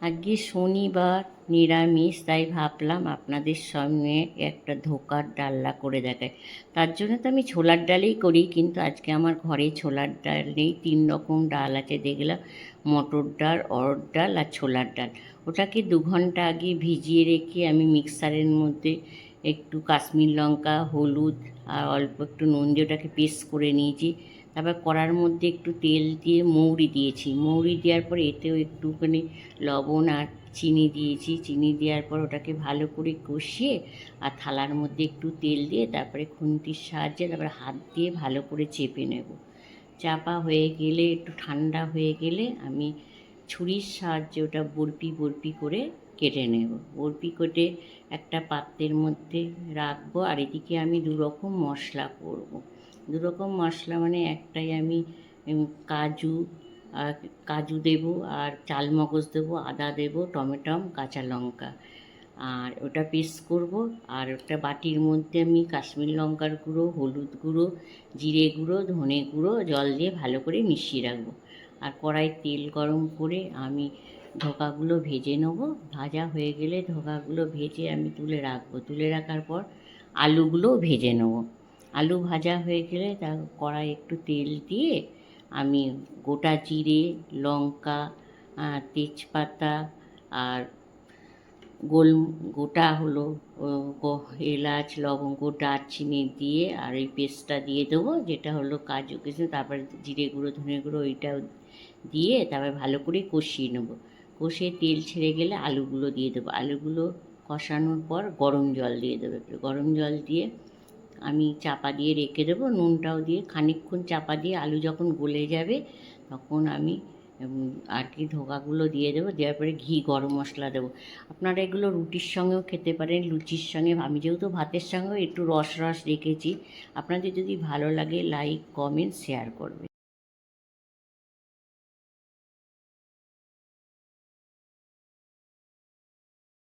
আজকে শনিবার নিরামিষ, তাই ভাবলাম আপনাদের সঙ্গে একটা ধোকার ডালনা করে দেখাই। তার জন্য তো আমি ছোলার ডালেই করি, কিন্তু আজকে আমার ঘরে ছোলার ডাল নেই। 3 রকম ডাল আছে দেখলাম, মটর ডাল, অড়হর ডাল আর ছোলার ডাল। ওটাকে 2 ঘন্টা আগে ভিজিয়ে রেখে আমি মিক্সারের মধ্যে একটু কাশ্মীর লঙ্কা, হলুদ আর অল্প একটু নুন দিয়ে ওটাকে পেস্ট করে নিয়েছি। তারপর কড়ার মধ্যে একটু তেল দিয়ে মৌরি দিয়েছি। মৌরি দেওয়ার পর এতেও একটুখানি লবণ আর চিনি দিয়েছি। চিনি দেওয়ার পর ওটাকে ভালো করে কষিয়ে আর থালার মধ্যে একটু তেল দিয়ে তারপরে খুন্তির সাহায্যে তারপরে হাত দিয়ে ভালো করে চেপে নেব। চাপা হয়ে গেলে একটু ঠান্ডা হয়ে গেলে আমি ছুরির সাহায্যে ওটা বরপি বরপি করে কেটে নেব। বরপি কেটে একটা পাত্রের মধ্যে রাখবো। আর এদিকে আমি 2 রকম মশলা করব। 2 রকম মশলা মানে একটাই আমি কাজু আর কাজু দেবো আর চালমগজ দেবো, আদা দেবো, টমেটম, কাঁচা লঙ্কা, আর ওটা পেস্ট করব। আর ওটা বাটির মধ্যে আমি কাশ্মীর লঙ্কার গুঁড়ো, হলুদ গুঁড়ো, জিরে গুঁড়ো, ধনে গুঁড়ো জল দিয়ে ভালো করে মিশিয়ে রাখবো। আর কড়াই তেল গরম করে আমি ধোকাগুলো ভেজে নেবো। ভাজা হয়ে গেলে ধোকাগুলো ভেজে আমি তুলে রাখবো। তুলে রাখার পর আলুগুলোও ভেজে নেবো। আলু ভাজা হয়ে গেলে তা কড়াই একটু তেল দিয়ে আমি গোটা জিরে, লঙ্কা, তেজপাতা আর গোল গোটা হলো এলাচ, লবঙ্গ, দারচিনি দিয়ে আর এই পেস্টটা দিয়ে দেবো, যেটা হলো কাজু কিশমিশ, তারপর জিরে গুঁড়ো, ধনে গুঁড়ো, ওইটাও দিয়ে তারপর ভালো করে কষিয়ে নেবো। কষিয়ে তেল ছেড়ে গেলে আলুগুলো দিয়ে দেবো। আলুগুলো কষানোর পর গরম জল দিয়ে দেবো। একটু গরম জল দিয়ে আমি চাপা দিয়ে রেখে দেবো। নুনটাও দিয়ে খানিকক্ষণ চাপা দিয়ে আলু যখন গলে যাবে তখন আমি আর কি ধোকাগুলো দিয়ে দেবো। দেওয়ার পরে ঘি, গরম মশলা দেবো। আপনারা এগুলো রুটির সঙ্গেও খেতে পারেন, লুচির সঙ্গে। আমি যেহেতু ভাতের সঙ্গেও একটু রস রস রেখেছি। আপনাদের যদি ভালো লাগে লাইক, কমেন্ট, শেয়ার করবেন।